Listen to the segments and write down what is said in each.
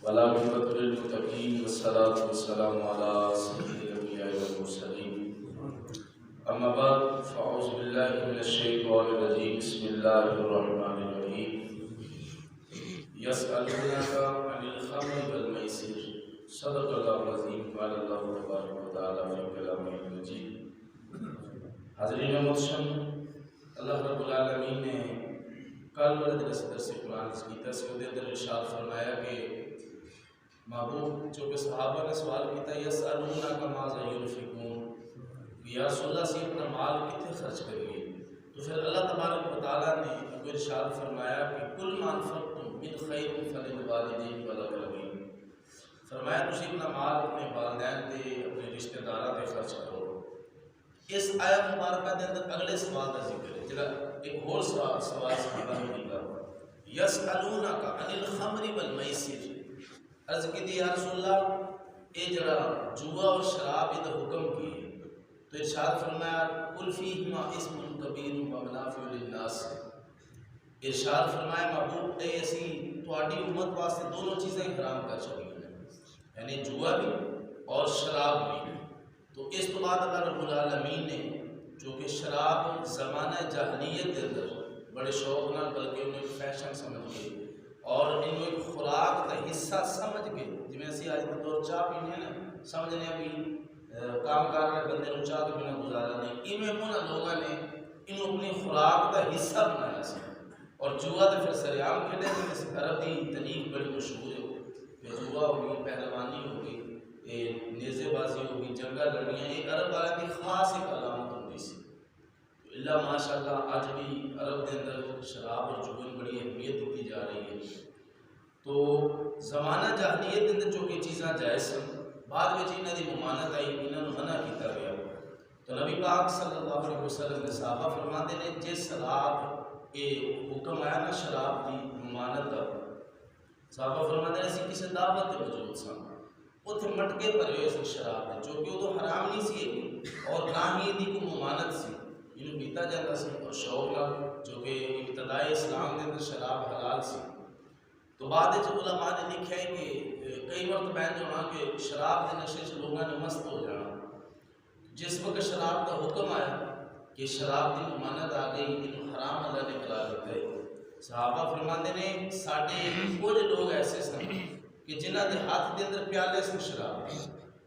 والعاقبۃ للمتقین والصلاة والسلام علی سید الانبیاء والمرسلین اما بعد فاعوذ باللہ من الشیطان الرجیم بسم اللہ الرحمن الرحیم یسألونک عن الخمر والمیسر صدق اللہ العظیم قال اللہ تبارک و تعالی فی کلامہ المجید۔ حاضرین محترم، اللہ رب العالمین نے کل والے درس قرآن کی تصویر اندر ارشاد فرمایا کہ محبوب جو کہ صحابہ نے سوال کیتا یسألونک ماذا ينفقون، یا رسول اللہ سے اپنا مال کتنے خرچ کریے؟ تو پھر اللہ تبارک و تعالیٰ نے ارشاد فرمایا کہ کل ما انفقتم من خیر فللوالدین والاقربین، فرمایا تسی اپنا مال اپنے والدین تے اپنے رشتہ داراں تے خرچ کرو۔ اس آیت مبارکہ دے اندر اگلے سوال کا ذکر ہے جڑا ایک اور سوال صحابہ نے کیتا، یسألونک عن الخمر والمیسر، عرض کی دی یا رسول اللہ اے جڑا جوا اور شراب دا حکم کی تو ارشاد فرمایا قل فیہما اسم کبیر و منافع للناس، ارشاد فرمایا محبوب اے اسی تہاڈی امت واسطے دونوں چیزیں حرام کر چکی ہیں، یعنی جوا بھی اور شراب بھی۔ تو اس تو بعد اللہ رب العالمین نے جو کہ شراب زمانہ جاہلیت کے اندر بڑے شوق نال بلکہ انہیں ایک فیشن سمجھ کے اور انہوں ایک خوراک کا حصہ سمجھ کے، جی اسی آج کے دور چاہ پینے نا سمجھنے ابھی کام کر رہے بندے کو چاہ کے بنا گزارا نہیں، انہیں انہوں لوگوں نے انہوں اپنی خوراک کا حصہ بنایا سی اور جوا تو پھر سریعام کھیلے جس عرب کی تنیق بڑی مشہور ہے، جوا ہوگی، پہلوانی ہوگی، نیزے بازی ہوگی، جنگا لڑیاں، یہ عرب والا کی خاص ایک علامت ہوتی سی۔ اللہ ماشاءاللہ آج بھی عرب کے اندر شراب اور جوا بڑی اہمیت دیتی جا رہی ہے۔ تو زمانہ جاہلیت کے اندر جو کہ چیزاں جائز ہیں، بعد میں انہوں کی ممانت آئی، انہوں نے منع کیتا گیا۔ تو نبی پاک صلی اللہ علیہ وسلم نے صحابہ فرماتے ہیں جس رات یہ حکم آیا نا شراب کی ممانت کا، صحابہ فرماتے ہیں اسی کسی دعوت کے موجود سن، اتنے مٹکے پڑے ہوئے سے شراب ہے جو کہ وہ تو حرام نہیں سی اور نہ ہی دی کو ممانت سی، انہوں پیتا جاتا سی اور شوق نال جو کہ ابتدائی اسلام کے اندر شراب حلال سی۔ تو بعد علماء نے لکھا ہے کہ کئی وقت بیان جو ہاں کہ شراب کے نشے سے لوگوں نے مست ہو جانا، جس وقت شراب کا حکم آیا کہ شراب کی ممانت آ گئی، انہوں حرام اللہ نے قرار دیتا ہے۔ صحابہ فرماتے ہیں ساڈے کچھ لوگ ایسے سن کہ جنہاں دے ہاتھ دے اندر پیالے سن شراب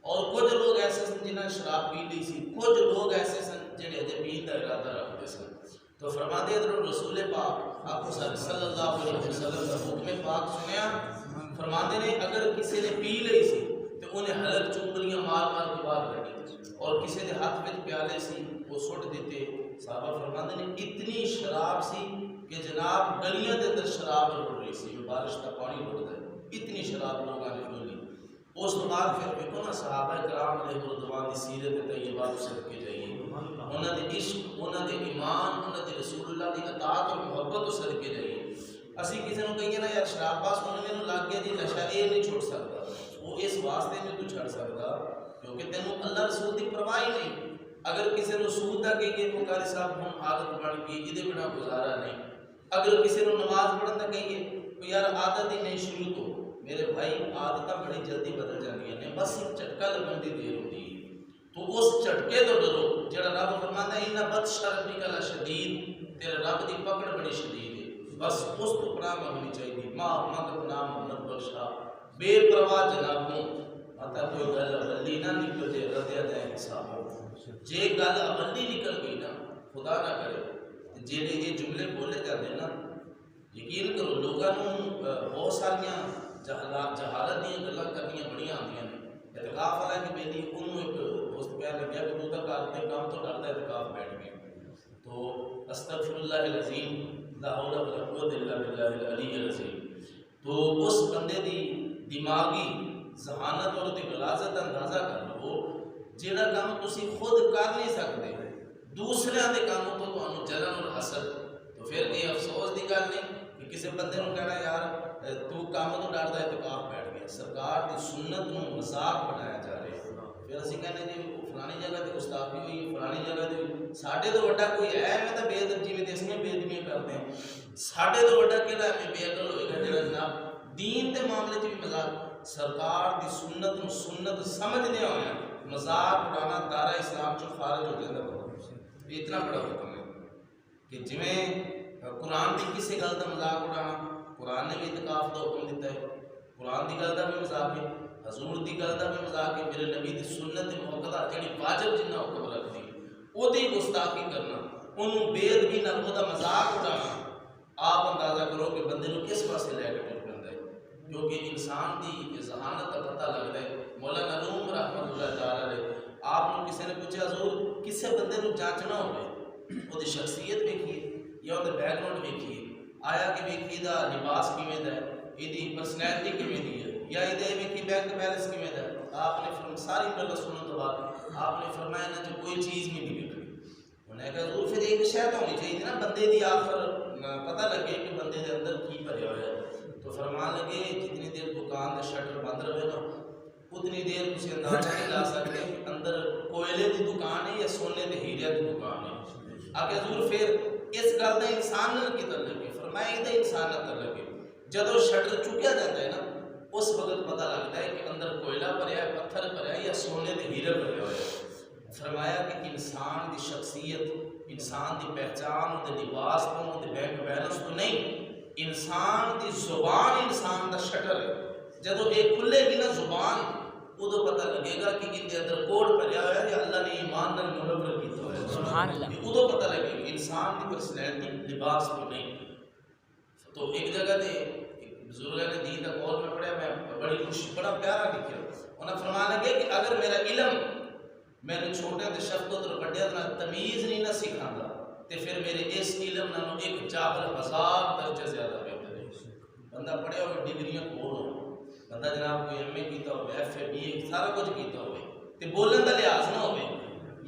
اور کچھ لوگ ایسے سن جنہاں شراب پی لی سی، کچھ لوگ ایسے سن جنہیں اجے پین کا ارادہ رکھتے سن۔ تو فرماتے ہیں رسول پاک آپ صلی اللہ علیہ وسلم کا حکم پاک سنیا، فرماتے ہیں اگر کسی نے پی لی سی تو انہیں حلق چنگلیاں مار مار کے باہر کٹی اور کسی نے ہاتھ میں پیالے سی وہ سٹ دیتے۔ صحابہ فرماتے ہیں اتنی شراب سی کہ جناب گلیاں دے اندر شراب رڑ رہی سی، بارش کا پانی رڑتا ہے، اتنی شراب لوگوں نے ڈولی۔ اس کے بعد پھر دیکھو نا صحابہ کرام علیہ رضوان کی سیرت طیبہ سب کے جائیے، انہوں نے عشق، انہوں نے ایمان، انہوں نے رسول اللہ کی اطاعت اور محبت سد کے جائیے۔ اسی کسی نے کہیے نا یار شراب پاس ہونے میں لگ گیا جی نشہ یہ نہیں چھوڑ سکتا، وہ اس واسطے نہیں تو چھڑ سکتا کیونکہ تینوں اللہ رسول کی پرواہ ہی نہیں۔ اگر کسی نے سود کا کہیے وہ قاری صاحب ہم عادت بن گئی یہ بنا گزارا نہیں، اگر کسی نے نماز پڑھن کا کہیے تو یار عادت ہی نہیں شروع تو میرے بھائی عادتیں بڑی جلدی بدل جاتی ہیں، بس ایک جھٹکا لگن دی دیر ہوتی ہے۔ تو اس جھٹکے تو ڈرو جڑا رب فرماتا ہے ان بد شرمی کا شدید، تیرے رب کی پکڑ بڑی شدید ہے، بس اس تو پناہ مانگنی چاہیے۔ ماں مانگت نام محمد بخشا بے پرواہ جنابوں، متا کوئی گل اولی نہ نکل جائے ردیا جائے حساب جے گل اولی نکل گئی نا خدا نہ کرے جیڑے یہ جملے بولے جاتے نا یقین کرو لوگوں بہت ساریاں جہالت دیا گلیں کرنی بڑی آدی نے۔ اعتکاف والا کہ میری انہوں ایک دوست کہہ لگیا کہ تو تک کرتے کام تو ڈرتا اعتکاف بیٹھ گیا، تو استغفر اللہ العظیم لا حول ولا قوت الا باللہ العلی العظیم۔ تو اس بندے دی دماغی ذہانت اور غلاظت اندازہ کر لو، جہاں کام تسی خود کر نہیں سکتے دوسرے کے کاموں تو تمہیں جلن اور حسد، تو پھر یہ افسوس کی گل نہیں کہ کسی بندے کو کہنا یار تو کام تو ڈرتا اعتکاف بیٹھ گیا۔ سرکار کی سنت کو مذاق بنایا جا رہا ہے، پھر اسی کہنے جی فلانی جگہ تے گستاخی ہوئی، فلانی جگہ تے ساڈے تو بڑا کوئی ہے میں تو بے ادب جی میں اس میں بے ادبیاں کرتے ہیں، ساڈے تو بڑا کہڑا بے عقل ہوئے گا جڑا جناب دین دے معاملے چ بھی مذاق سرکار دی سنت نو سنت سمجھدے ہوئے مذاق اڑانا دارا اسلام چ خارج ہو جاتا ہے. یہ اتنا بڑا حکم ہے کہ جویں قرآن کی کسی گل کا مذاق اڑانا، قرآن نے بھی اعتکاف کا حکم دیتا ہے، قرآن کی گل کا بھی مذاق ہے، حضور کی گل کا بھی مذاق ہے، میرے نبی کی سنت موقع جڑی واجب جنہ حکم رکھتی وہ گستاخی کرنا، انہوں بے ادبی نال وہ مذاق اڑانا، آپ اندازہ کرو کہ بندے کو کس پاسے لے کے ٹر پہ ہے. کیونکہ انسان کی ذہانت کا پتہ لگتا ہے. مولانا روم رحمۃ اللہ تعالی علیہ آپ کو کسی نے پوچھا حضور کسی بندے کو جانچنا ہوئے وہ شخصیت ویکھیے یا وہ بیک گراؤنڈ ویکھیے، آیا کہ ویکھی دا لباس کیویں دا ہے، یہ پرسنالٹی کیویں دی ہے، یا یہ ویکھی بینک بیلنس کیویں دا ہے. آپ نے ساری گل سننے تو بعد آپ نے فرمایا نہ جو کوئی چیز نہیں نکلی. انہیں کہا حضور پھر ایک شاید ہونی چاہیے نا بندے دی آخر پتہ لگے کہ بندے دے اندر کی بھریا ہوا ہے. تو فرمان لگے جتنی دیر دکان کا شٹر بند رہے نا اتنی دیر تسی اندازہ نہیں لا سکتے کہ اندر کوئلے دی دکان ہے یا سونے تے ہیرے دی دکان ہے. آگے حضور پھر اس گل کا انسان نال کدھر لگے؟ فرمایا یہ انسان نال لگے جدو شٹر چکیا جاتا ہے نا اس وقت پتہ لگتا ہے کہ اندر کوئلہ بھریا ہے، پتھر بھریا ہے یا سونے تے ہیرے بھرے ہوئے ہیں. فرمایا کہ انسان دی شخصیت، انسان دی پہچان دے لباس تو دے بینک بیلنس تو نہیں، انسان دی زبان انسان دا شٹر ہے. جدو ایک کھلے گی نا زبان ادو پتہ لگے گا کہ ان کے اندر کوڑ بھریا ہوا ہے یا اللہ نے ایمان نال منور کیتا ہوا ہے. سبحان اللہ. ادو پتہ لگے گا انسان دی پرسنالٹی لباس تو نہیں. تو ایک جگہ تے بزرگ نے دین کا قول میں پڑھا، میں بڑی خوش بڑا پیارا لکھا. انہاں فرمانے لگے کہ اگر میرا علم میں نے چھوٹے تے شخصوں تے بڑے تے تمیز نہیں نہ سکھاندا تے پھر میرے اس علم نالوں ایک جاہل 1000 درجے زیادہ بہتر ہے. بندہ پڑھیا ہوئے ڈگریاں کول ہو، بندہ جناب کوئی ایم اے کیتا ہوئے، ایف اے بی اے سارا کچھ کیتا ہوئے تے بولن دا لحاظ نہ ہوئے،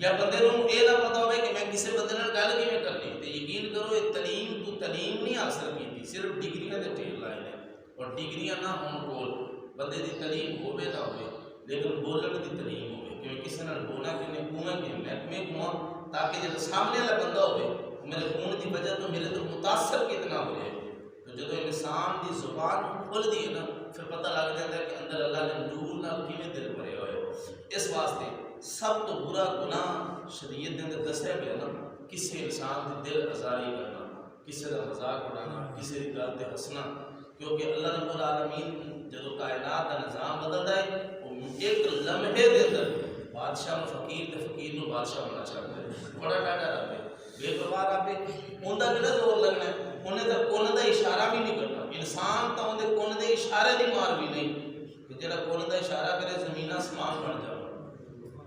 یا بندے نوں اے نہ پتہ ہوئے کہ میں کسی بندے نال گل کیویں کرنی. تے یقین کرو یہ تعلیم تو تعلیم نہیں حاصل کیتی، صرف ڈگریاں دے ٹھیک لائے نے. اور ڈگریاں نہ ہون کول بندے دی تعلیم ہوے نہ ہوئے لیکن بولن دی تعلیم ہوئے کہ کسی نال بولنا کہ نہیں کوئیں کہ محکمے کواں تاکہ جب سامنے والا بندہ ہوئے میرے خون دی وجہ تو میرے تو متاثر کتنا ہو رہے. تو جب انسان دی زبان کھل دی ہے نا پھر پتہ لگ جاتا ہے کہ اندر اللہ نے نور نال کیویں دل بھرے ہوئے. اس واسطے سب تو برا گناہ شریعت دے اندر دسیا گیا نا کسی انسان دی دل آزاری کرنا، کسی کا مذاق اڑانا، کسی کی گل تے ہنسنا. کیونکہ اللہ رب العالمین جب کائنات کا نظام بدلتا ہے ایک لمحے دے اندر بادشاہ فقیر تے فقیر نو بادشاہ ہونا چاہتا ہے. بڑا ڈاڈا رب ہے، بے پرواہ رب ہے. اوندا کیڑا زور لگنا ہے؟ انہیں تو کون دا اشارہ بھی نہیں کرنا. انسان تو اندے کون دے اشارے دی مار بھی نہیں کہ جڑا کون دا اشارہ کرے زمین آسمان بن جائے.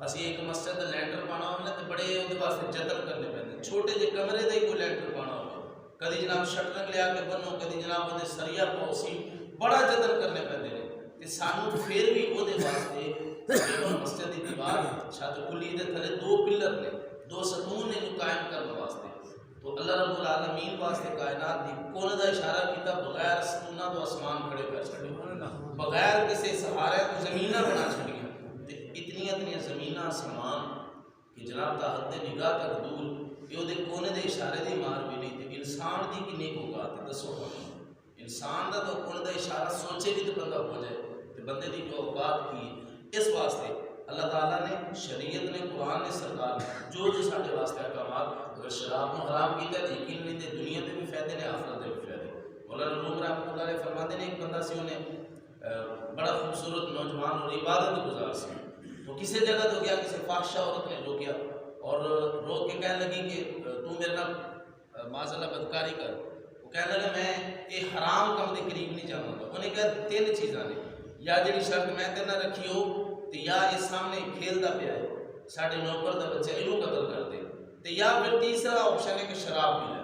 اسی ایک مسجد دا لینٹر پانا ہونا تے بڑے اودے واسطے جتن کرنے پیندے. چھوٹے جے کمرے دا ہی کوئی لینٹر پانا ہو کدی جناب شٹر لیا کے بنو کدی جناب اودے سریا پاؤ سی بڑا جتن کرنے پیندے نے. تے سانو پھر بھی اودے واسطے مسجد کی دیوار چھت کھلی دے تھلے 2 پلر نے 2 ستون نے جو قائم کرنے واسطے. تو اللہ رب العالمین واسطے کائنات دی کون دا اشارہ کیتا بغیر ستوناں تو آسمان کھڑے کر چھڑے، بغیر کسی سہارے تو زمیناں بنا چھڑیاں. تے اتنی زمیناں آسمان کہ جناب تا حد نگاہ تک دور یہ دے کونے دے اشارے دی مار بھی نہیں. تے انسان دی کنے کو گات دسو انسان دا تو کون دا اشارہ سوچے بھی تو بندہ ہو جائے تے بندے دی جو اوقات کی. اس واسطے اللہ تعالیٰ نے شریعت نے قرآن نے سرکار نے جو سارے واسطے احکامات اگر شراب کو حرام کیتا ہے تو یقین نہیں دے دنیا تے بھی فائدے نے آخرت تے بھی فائدے. مولانا روم رحمۃ اللہ علیہ فرماتے ہیں ایک بندہ سی انہیں بڑا خوبصورت نوجوان اور عبادت گزار سی. تو کسی جگہ تو گیا کسی فاحشہ عورت نے روکیا اور روک کے کہنے لگی کہ تو میرے نال معاذاللہ بدکاری کر. وہ کہنے لگا میں یہ حرام کام دے قریب نہیں جاؤں گا. انہیں کہا 3 چیزاں نے یا جڑی شرط میں تے نہ رکھی ہو تے یا اس سامنے کھیلدا پیا ہے ساڈے نوکر دا بچہ اینو قتل کر دے تے یا پھر تیسرا آپشن ہے کہ شراب پی لے.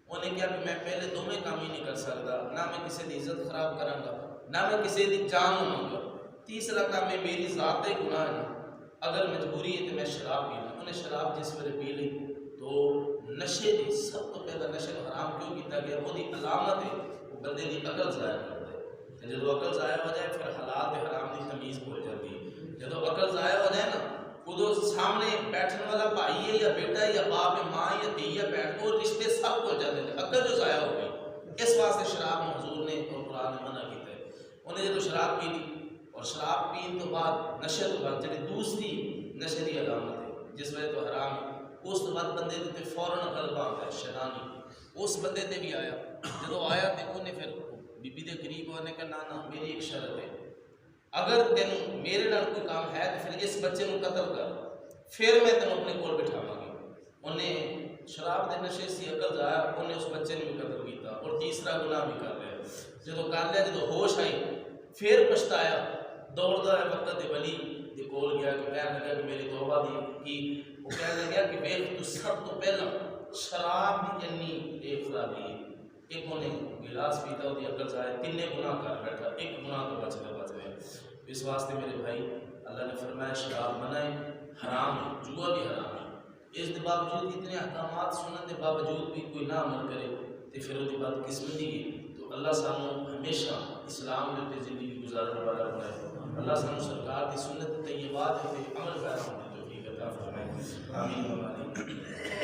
انہیں کہا کہ میں پہلے دونوں کام ہی نہیں کر سکتا، نہ میں کسی دی عزت خراب کراں گا نہ میں کسی دی جان لوں گا. تیسرا کام ہے میری ذات کا گناہ ہے، اگر مجبوری ہے تو میں شراب پی لوں. انہیں شراب جس ویلے پی لی تو نشے دی سب تو پہلا نشے کو حرام کیوں کیتا گیا؟ وہ دی علامت ہے وہ بندے دی عقل ضائع کر دے. جب عقل ضائع ہو جائے پھر حلال تے حرام کی تمیز بھول جاتی ہے. جب عقل ضائع ہو جائے نا ادو سامنے بیٹھنے والا بھائی ہے یا بیٹا ہے یا باپ ہے ماں یا دھی یا بیٹھ کو رشتے سب بھول جاتے ہیں. عقل جو ضائع ہو گئی اس واسطے شراب حضور نے اور قرآن نے منع کیا. نے تو شراب پی لی اور شراب پین تو بعد نشے تو بعد جڑی دوسری نشے کی علامت ہے جس وجہ تو حرام ہے اس تو بعد بندے تے فوراً غلبہ آتا ہے شیطانی اس بندے تے بھی آیا جدو آیا تے انہیں پھر بی بی دے قریب ہونے کا نانا میری ایک شرط ہے اگر تینوں میرے نال کوئی کام ہے تو پھر اس بچے کو قتل کر پھر میں تینوں اپنے کول بٹھاواں گی انہیں شراب دے نشے سے عقل جایا انہیں اس بچے نے بھی قتل کیتا اور تیسرا گناہ بھی کر لیا جدو کر لیا جدو ہوش آئی پھر پچھتایا دوڑتا ہے وقت ولی دے کول گیا کہ کہنے لگا کہ میری توبہ دی کی وہ کہنے لگا کہ ویکھ تو سب تو پہلا شراب بھی انی ایک خرابی ہے ایک انہیں گلاس پیتا ہوتی عقل جائے تینے گناہ کر بیٹھا ایک گناہ تو بچ گئے اس واسطے میرے بھائی اللہ نے فرمایا شراب منائے حرام ہے جوا بھی حرام ہے اس کے باوجود اتنے احکامات سننے کے باوجود بھی کوئی نہ عمل کرے تو پھر وہ بات قسمتی ہے تو اللہ سانو ہمیشہ اسلام کے زندگی گزارنے والا بنائے اللہ سانو سرکار کی سنت طیبات پہ عمل پیرا ہونے کی توفیق عطا فرمائے آمین و آمین